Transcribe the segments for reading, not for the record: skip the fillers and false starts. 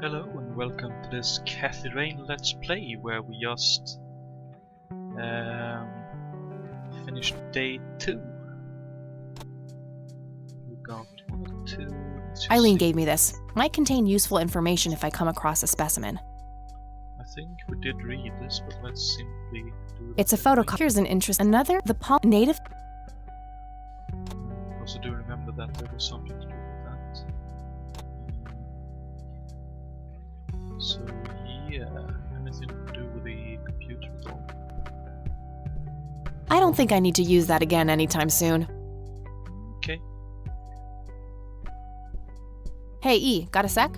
Hello and welcome to this Kathy Rain Let's Play where we just finished day 2. We got 1 or 2. Eileen gave me this. Might contain useful information if I come across a specimen. I think we did read this, but let's simply do it. It's a photocopy. Here's an interest. Another, the palm native. I also do remember that there was something to do with that. So yeah, anything to do with the computer at all? I don't think I need to use that again anytime soon. Okay. Hey, E, got a sec?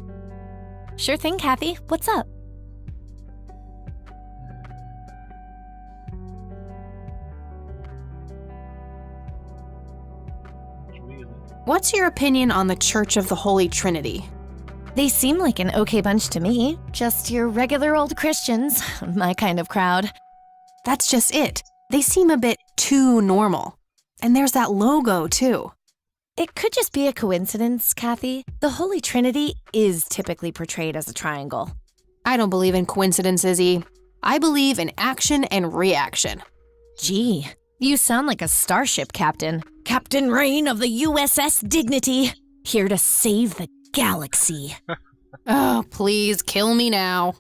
Sure thing, Kathy. What's up? Not really. What's your opinion on the Church of the Holy Trinity? They seem like an okay bunch to me. Just your regular old Christians. My kind of crowd. That's just it. They seem a bit too normal. And there's that logo, too. It could just be a coincidence, Kathy. The Holy Trinity is typically portrayed as a triangle. I don't believe in coincidences, E. I believe in action and reaction. Gee, you sound like a starship captain. Captain Rain of the USS Dignity. Here to save the galaxy. Oh, please, kill me now.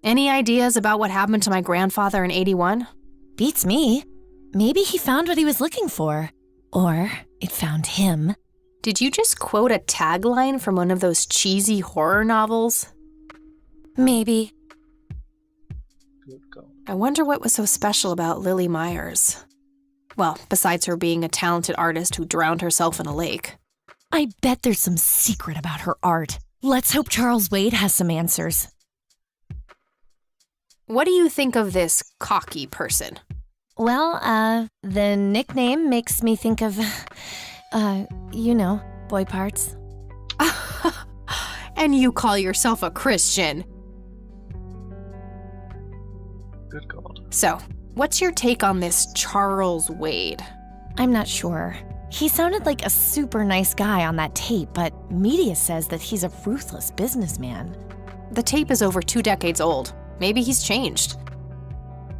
Any ideas about what happened to my grandfather in '81? Beats me. Maybe he found what he was looking for. Or it found him. Did you just quote a tagline from one of those cheesy horror novels? Maybe. Good call. I wonder what was so special about Lily Myers. Well, besides her being a talented artist who drowned herself in a lake. I bet there's some secret about her art. Let's hope Charles Wade has some answers. What do you think of this cocky person? Well, the nickname makes me think of, you know, boy parts. And you call yourself a Christian. Good God. So, what's your take on this Charles Wade? I'm not sure. He sounded like a super nice guy on that tape, but media says that he's a ruthless businessman. The tape is over 2 decades old. Maybe he's changed.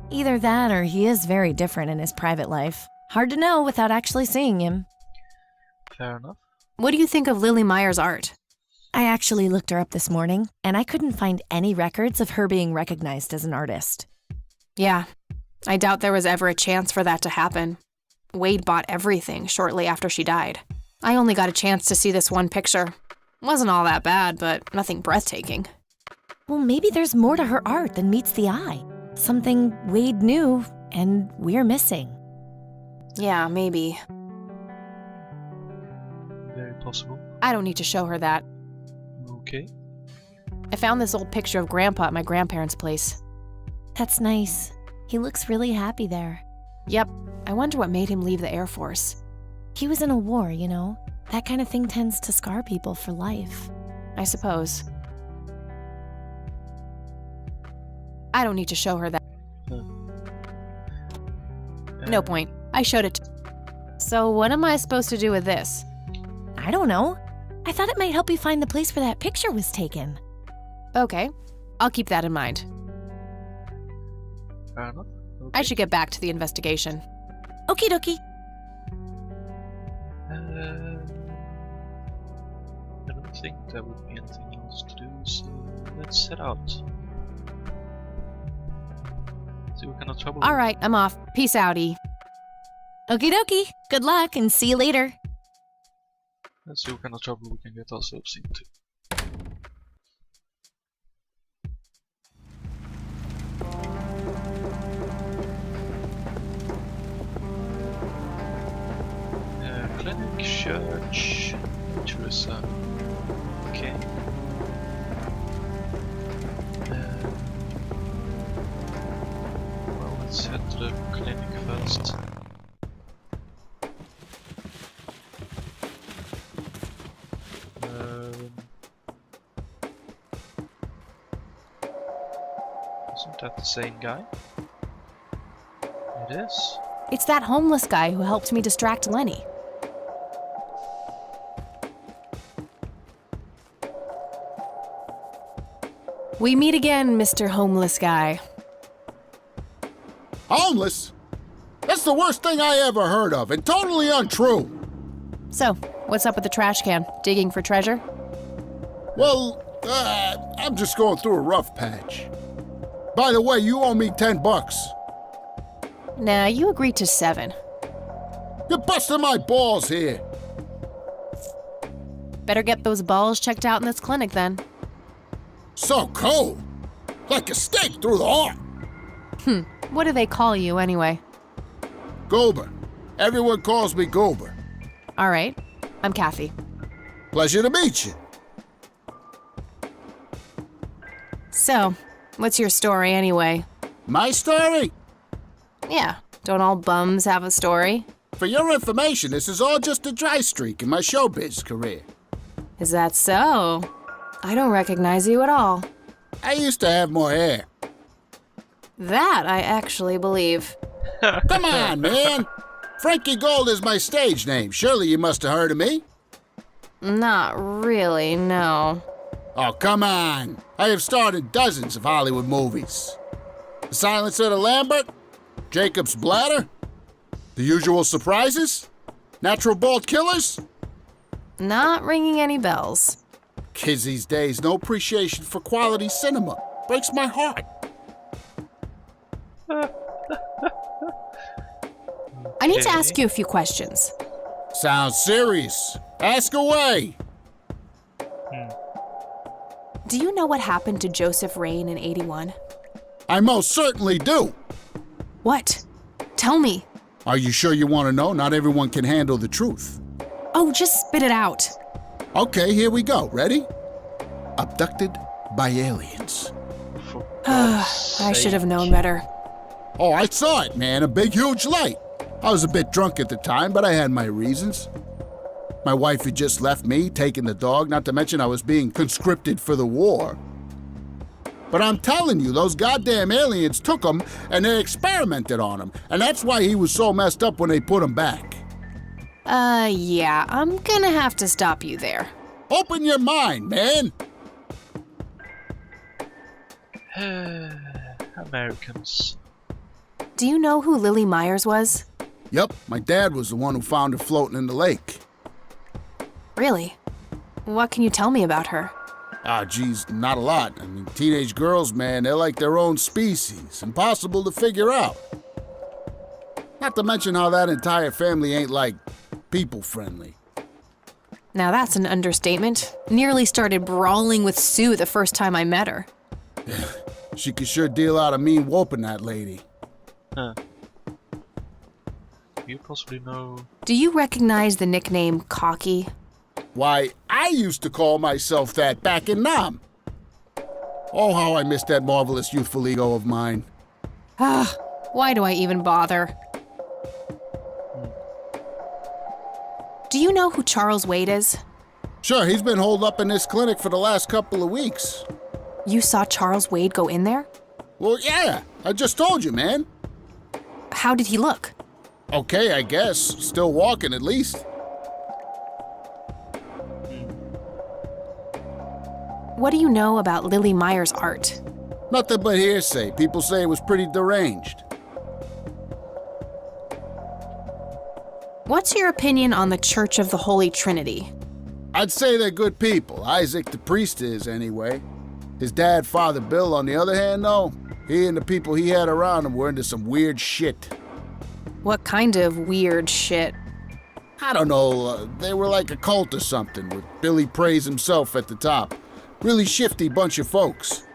Either that or he is very different in his private life. Hard to know without actually seeing him. Fair enough. What do you think of Lily Myers' art? I actually looked her up this morning, and I couldn't find any records of her being recognized as an artist. Yeah, I doubt there was ever a chance for that to happen. Wade bought everything shortly after she died. I only got a chance to see this one picture. Wasn't all that bad, but nothing breathtaking. Well, maybe there's more to her art than meets the eye. Something Wade knew, and we're missing. Yeah, maybe. Very possible. I don't need to show her that. Okay. I found this old picture of Grandpa at my grandparents' place. That's nice. He looks really happy there. Yep, I wonder what made him leave the Air Force. He was in a war, you know? That kind of thing tends to scar people for life. I suppose. I don't need to show her that. No point. I showed it So what am I supposed to do with this? I don't know. I thought it might help you find the place where that picture was taken. Okay, I'll keep that in mind. Fair enough. Okay. I should get back to the investigation. Okie dokie. I don't think there would be anything else to do, so let's head out. See what kind of trouble. All right, I'm off. Peace out, E. Okie dokie. Good luck and see you later. Let's see what kind of trouble we can get ourselves into. Clinic, church, tourism. Okay. Well, let's head to the clinic first. Isn't that the same guy? It is. It's that homeless guy who helped me distract Lenny. We meet again, Mr. Homeless Guy. Homeless? That's the worst thing I ever heard of, and totally untrue. So, what's up with the trash can? Digging for treasure? Well, I'm just going through a rough patch. By the way, you owe me $10. Nah, you agreed to 7. You're busting my balls here. Better get those balls checked out in this clinic then. So cold. Like a stake through the heart. What do they call you anyway? Goober. Everyone calls me Goober. All right, I'm Kathy. Pleasure to meet you. So, what's your story anyway? My story? Yeah, don't all bums have a story? For your information, this is all just a dry streak in my showbiz career. Is that so? I don't recognize you at all. I used to have more hair. That I actually believe. Come on, man. Frankie Gold is my stage name. Surely you must have heard of me. Not really, no. Oh, come on. I have starred in dozens of Hollywood movies. The Silence of the Lambert, Jacob's Bladder, The Usual Surprises, Natural Bald Killers. Not ringing any bells. Kids these days, no appreciation for quality cinema. Breaks my heart. I need to ask you a few questions. Sounds serious. Ask away. Do you know what happened to Joseph Rain in '81? I most certainly do. What? Tell me. Are you sure you want to know? Not everyone can handle the truth. Oh, just spit it out. Okay, here we go. Ready? Abducted by aliens. For I should have known better. Oh, I saw it, man. A big, huge light. I was a bit drunk at the time, but I had my reasons. My wife had just left me, taken the dog, not to mention I was being conscripted for the war. But I'm telling you, those goddamn aliens took him and they experimented on him. And that's why he was so messed up when they put him back. Yeah, I'm gonna have to stop you there. Open your mind, man. Americans. Do you know who Lily Myers was? Yep, my dad was the one who found her floating in the lake. Really? What can you tell me about her? Ah, geez, not a lot. I mean, teenage girls, man, they're like their own species. Impossible to figure out. Not to mention how that entire family ain't, like, people-friendly. Now that's an understatement. Nearly started brawling with Sue the first time I met her. She could sure deal out a mean whooping, that lady. Huh. You possibly know... Do you recognize the nickname Cocky? Why, I used to call myself that back in Nam. Oh, how I miss that marvelous youthful ego of mine. Why do I even bother? Do you know who Charles Wade is? Sure, he's been holed up in this clinic for the last couple of weeks. You saw Charles Wade go in there? Well, yeah, I just told you, man. How did he look? Okay, I guess. Still walking, at least. What do you know about Lily Myers' art? Nothing but hearsay. People say it was pretty deranged. What's your opinion on the Church of the Holy Trinity? I'd say they're good people. Isaac the priest is, anyway. His dad, Father Bill, on the other hand, though, he and the people he had around him were into some weird shit. What kind of weird shit? I don't know, they were like a cult or something, with Billy Praise himself at the top. Really shifty bunch of folks.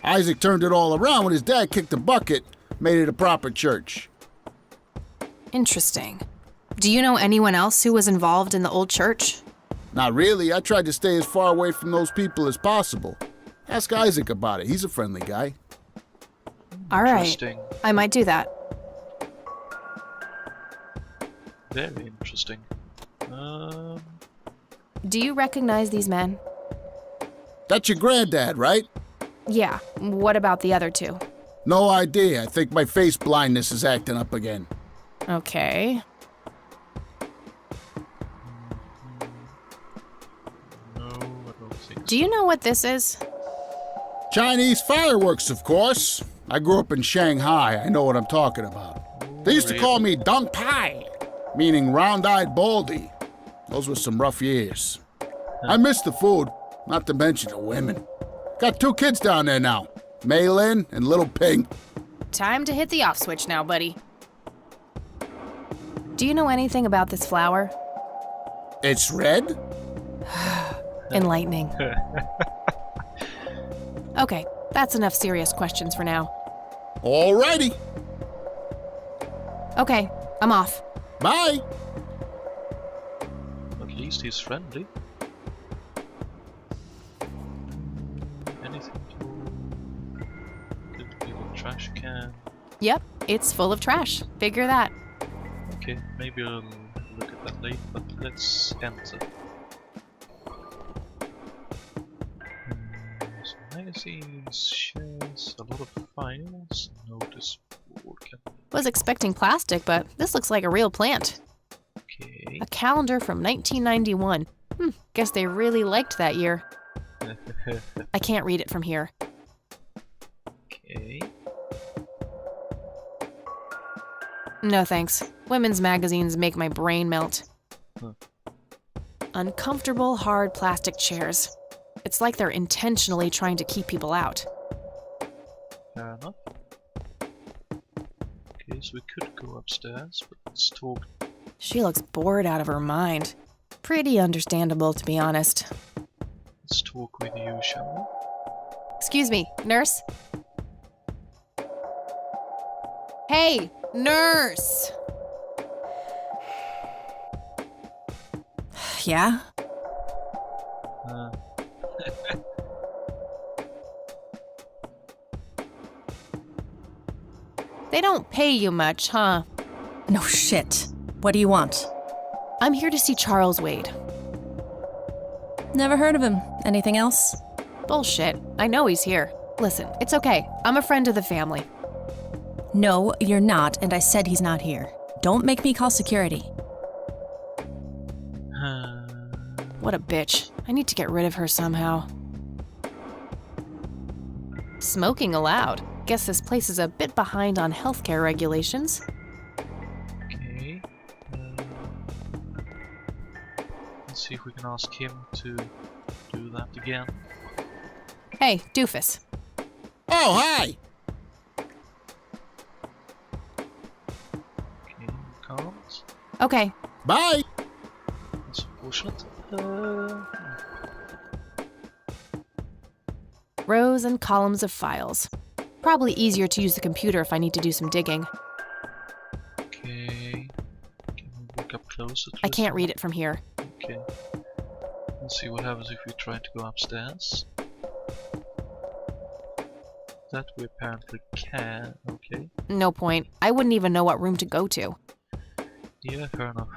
Isaac turned it all around when his dad kicked the bucket, made it a proper church. Interesting. Do you know anyone else who was involved in the old church? Not really. I tried to stay as far away from those people as possible. Ask Isaac about it. He's a friendly guy. All right. Interesting. I might do that. Very interesting. Do you recognize these men? That's your granddad, right? Yeah. What about the other two? No idea. I think my face blindness is acting up again. Okay. No, I don't think Do you know what this is? Chinese fireworks, of course. I grew up in Shanghai. I know what I'm talking about. They used to call me Dong Pai, meaning round-eyed baldy. Those were some rough years. I miss the food, not to mention the women. Got 2 kids down there now, Mei Lin and little Ping. Time to hit the off switch now, buddy. Do you know anything about this flower? It's red? Enlightening. Okay, that's enough serious questions for now. Alrighty. Okay, I'm off. Bye. At least he's friendly. Anything to... Could be a trash can. Yep, it's full of trash. Figure that. Okay, maybe I'll look at that later, but let's enter. Some magazines, shares, a lot of files, notice board. Was expecting plastic, but this looks like a real plant. Okay. A calendar from 1991. Guess they really liked that year. I can't read it from here. Okay. No thanks. Women's magazines make my brain melt. Huh. Uncomfortable, hard plastic chairs. It's like they're intentionally trying to keep people out. Fair enough. Okay, so we could go upstairs, but let's talk. She looks bored out of her mind. Pretty understandable, to be honest. Let's talk with you, shall Excuse me, nurse? Hey, nurse! Yeah? we? They don't pay you much, huh? No shit. What do you want? I'm here to see Charles Wade. Never heard of him. Anything else? Bullshit. I know he's here. Listen, it's okay. I'm a friend of the family. No, you're not, and I said he's not here. Don't make me call security. What a bitch. I need to get rid of her somehow. Smoking allowed. Guess this place is a bit behind on healthcare regulations. Okay. Let's see if we can ask him to do that again. Hey, doofus. Oh, hi. Okay, we can't. Okay, Bye. That's unfortunate. rows and columns of files. Probably easier to use the computer if I need to do some digging. Okay. Can we walk up closer to I this can't one? read it from here. Okay. Let's see what happens if we try to go upstairs. That we apparently can. Okay. No point. I wouldn't even know what room to go to. Yeah, fair enough.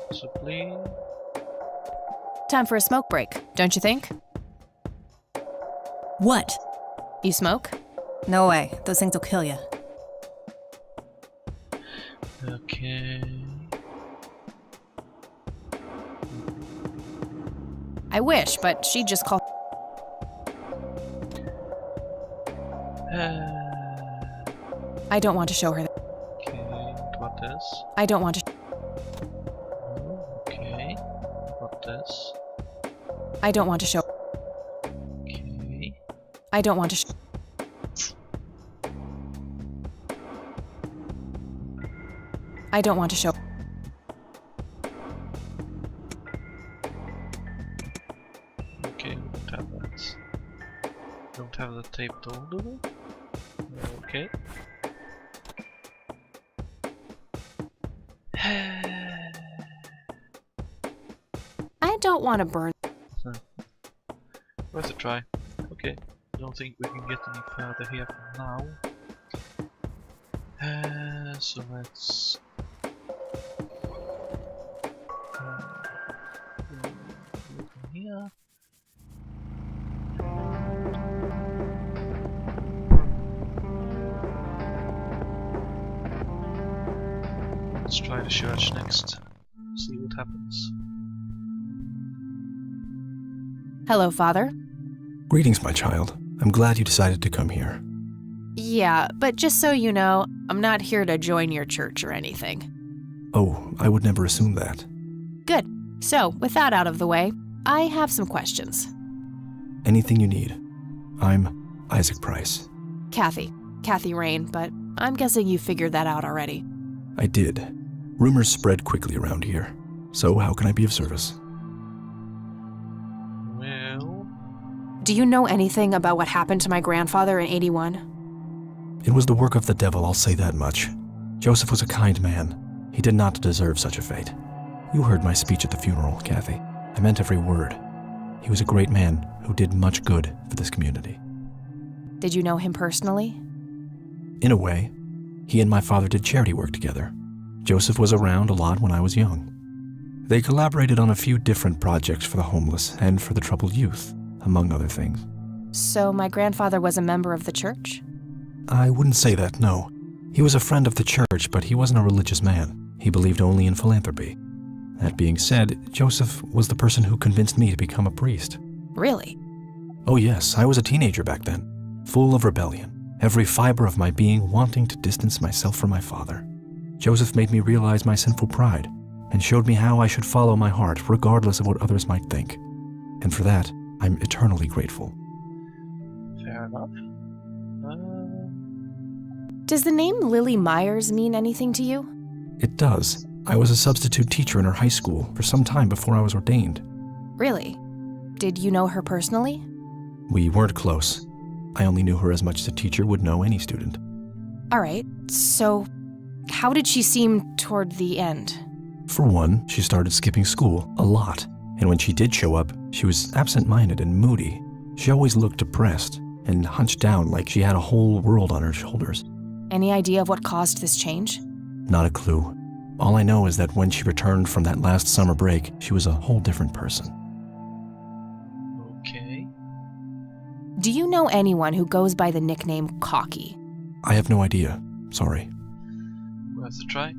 Possibly. Time for a smoke break, don't you think? What? You smoke? No way. Those things will kill you. Okay. I wish, but she just called. I don't want to show her that. Okay, what about this? I don't want to. Oh, okay. What about this? I don't want to show. Okay. I don't want to. I don't want to show. Okay, we don't have that. Don't have the taped all, do we? Okay. I don't want to burn. Worth a try. Okay. Don't think we can get any further here for now. So let's look in here. Let's try the church next. See what happens. Hello, Father. Greetings, my child. I'm glad you decided to come here. Yeah, but just so you know, I'm not here to join your church or anything. Oh, I would never assume that. Good. So, with that out of the way, I have some questions. Anything you need. I'm Isaac Price. Kathy Rain, but I'm guessing you figured that out already. I did. Rumors spread quickly around here. So how can I be of service? Well, Do you know anything about what happened to my grandfather in '81? It was the work of the devil, I'll say that much. Joseph was a kind man. He did not deserve such a fate. You heard my speech at the funeral, Kathy. I meant every word. He was a great man who did much good for this community. Did you know him personally? In a way, he and my father did charity work together. Joseph was around a lot when I was young. They collaborated on a few different projects for the homeless and for the troubled youth, among other things. So my grandfather was a member of the church? I wouldn't say that, no. He was a friend of the church, but he wasn't a religious man. He believed only in philanthropy. That being said, Joseph was the person who convinced me to become a priest. Really? Oh yes, I was a teenager back then, full of rebellion, every fiber of my being wanting to distance myself from my father. Joseph made me realize my sinful pride and showed me how I should follow my heart regardless of what others might think. And for that, I'm eternally grateful. fair enough. Does the name Lily Myers mean anything to you? It does. I was a substitute teacher in her high school for some time before I was ordained. Really? Did you know her personally? We weren't close. I only knew her as much as a teacher would know any student. All right, so how did she seem toward the end? For one, she started skipping school a lot, and when she did show up, she was absent-minded and moody. She always looked depressed and hunched down like she had a whole world on her shoulders. Any idea of what caused this change? Not a clue. All I know is that when she returned from that last summer break, she was a whole different person. Okay. Do you know anyone who goes by the nickname Cocky? I have no idea. Sorry. Worth a try.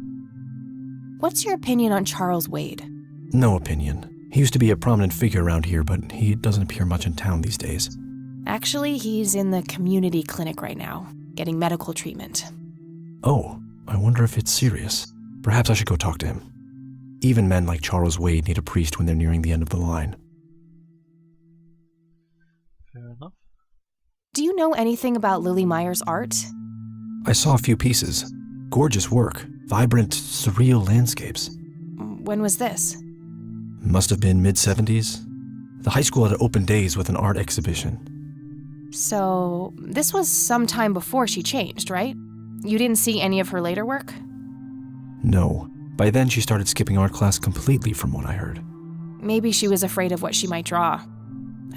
What's your opinion on Charles Wade? No opinion. He used to be a prominent figure around here, but he doesn't appear much in town these days. Actually, he's in the community clinic right now, getting medical treatment. Oh, I wonder if it's serious. Perhaps I should go talk to him. Even men like Charles Wade need a priest when they're nearing the end of the line. Fair enough. Do you know anything about Lily Myers' art? I saw a few pieces. Gorgeous work. Vibrant, surreal landscapes. When was this? Must have been mid-70s. The high school had open days with an art exhibition. So, this was some time before she changed, right? You didn't see any of her later work? No. By then she started skipping art class completely from what I heard. Maybe she was afraid of what she might draw.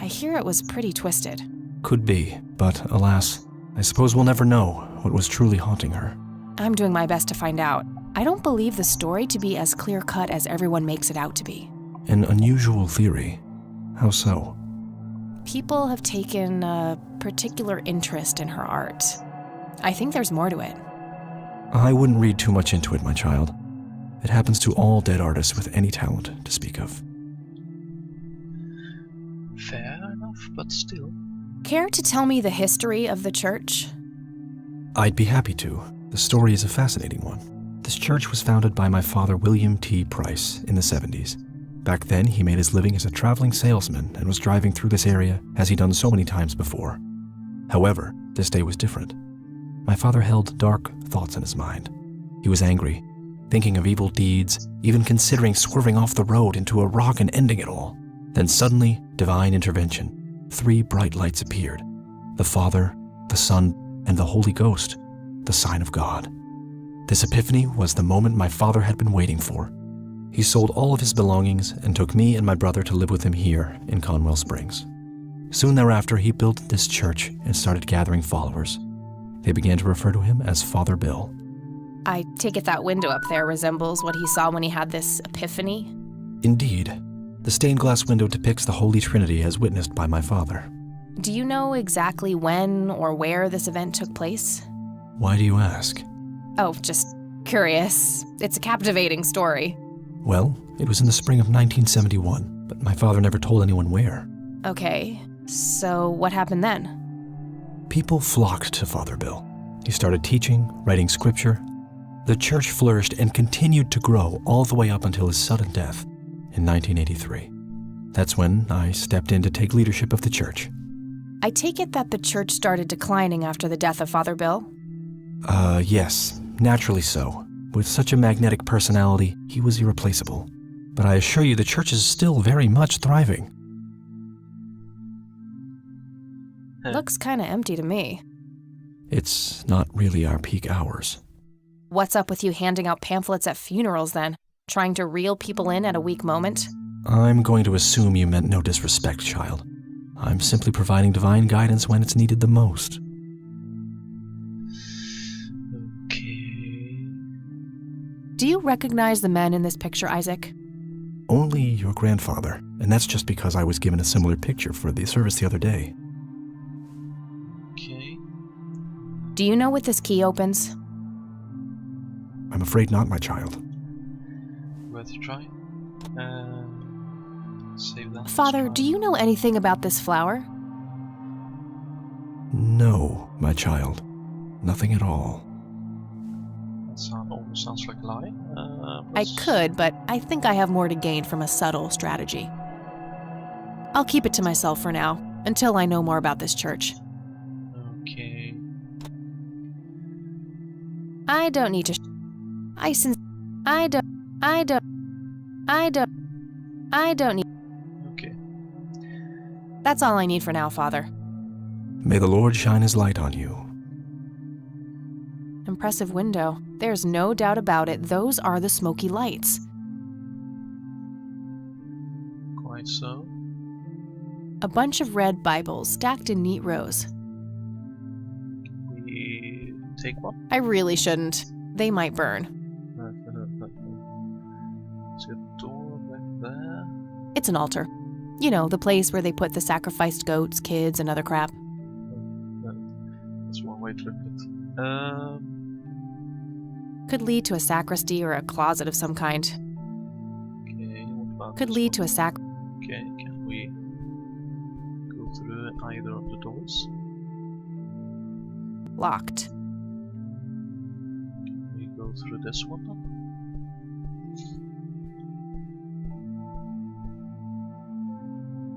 I hear it was pretty twisted. Could be, but alas, I suppose we'll never know what was truly haunting her. I'm doing my best to find out. I don't believe the story to be as clear-cut as everyone makes it out to be. An unusual theory. How so? People have taken a particular interest in her art. I think there's more to it. I wouldn't read too much into it, my child. It happens to all dead artists with any talent to speak of. Fair enough, but still. Care to tell me the history of the church? I'd be happy to. The story is a fascinating one. This church was founded by my father, William T. Price, in the 70s. Back then, he made his living as a traveling salesman and was driving through this area as he'd done so many times before. However, this day was different. My father held dark thoughts in his mind. He was angry, thinking of evil deeds, even considering swerving off the road into a rock and ending it all. Then suddenly, divine intervention. 3 bright lights appeared. The Father, the Son, and the Holy Ghost, the sign of God. This epiphany was the moment my father had been waiting for. He sold all of his belongings and took me and my brother to live with him here in Conwell Springs. Soon thereafter, he built this church and started gathering followers. They began to refer to him as Father Bill. I take it that window up there resembles what he saw when he had this epiphany? Indeed, the stained glass window depicts the Holy Trinity as witnessed by my father. Do you know exactly when or where this event took place? Why do you ask? Oh, just Curious. It's a captivating story. Well, it was in the spring of 1971, but my father never told anyone where. Okay, so what happened then? People flocked to Father Bill. He started teaching, writing scripture. The church flourished and continued to grow all the way up until his sudden death in 1983. That's when I stepped in to take leadership of the church. I take it that the church started declining after the death of Father Bill? Yes, naturally so. With such a magnetic personality, he was irreplaceable. But I assure you the church is still very much thriving. Looks kinda empty to me. It's not really our peak hours. What's up with you handing out pamphlets at funerals then? Trying to reel people in at a weak moment? I'm going to assume you meant no disrespect, child. I'm simply providing divine guidance when it's needed the most. Okay. Do you recognize the men in this picture, Isaac? Only your grandfather, and that's just because I was given a similar picture for the service the other day. Okay. Do you know what this key opens? I'm afraid not, my child. Worth a try. Save that. Father, do you know anything about this flower? No, my child. Nothing at all. That almost sounds like a lie. I could, but I think I have more to gain from a subtle strategy. I'll keep it to myself for now, until I know more about this church. Okay. I don't need to. I don't need. Okay. That's all I need for now, Father. May the Lord shine his light on you. Impressive window. There's no doubt about it. Those are the smoky lights. Quite so. A bunch of red Bibles stacked in neat rows. We take one. I really shouldn't. They might burn. Is there a door back there? It's an altar. You know, the place where they put the sacrificed goats, kids, and other crap. That's one way to look at it. Could lead to a sacristy or a closet of some kind. Okay, what about Could this lead one? to a sac. Okay, can we go through either of the doors? Locked. Can we go through this one then?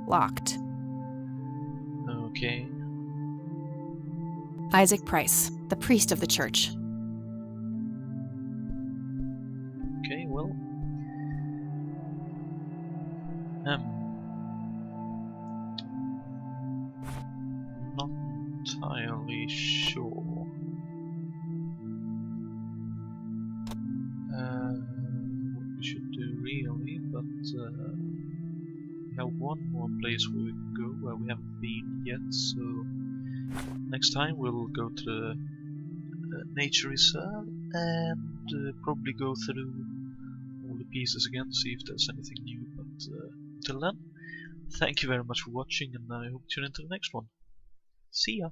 Locked. Okay. Isaac Price, the priest of the church. Okay, well. Not entirely sure. What we should do really, but we have one more place where we can go where we haven't been yet, so next time we'll go to the nature reserve and probably go through all the pieces again to see if there's anything new, but until then, thank you very much for watching and I hope you tune into the next one. See ya!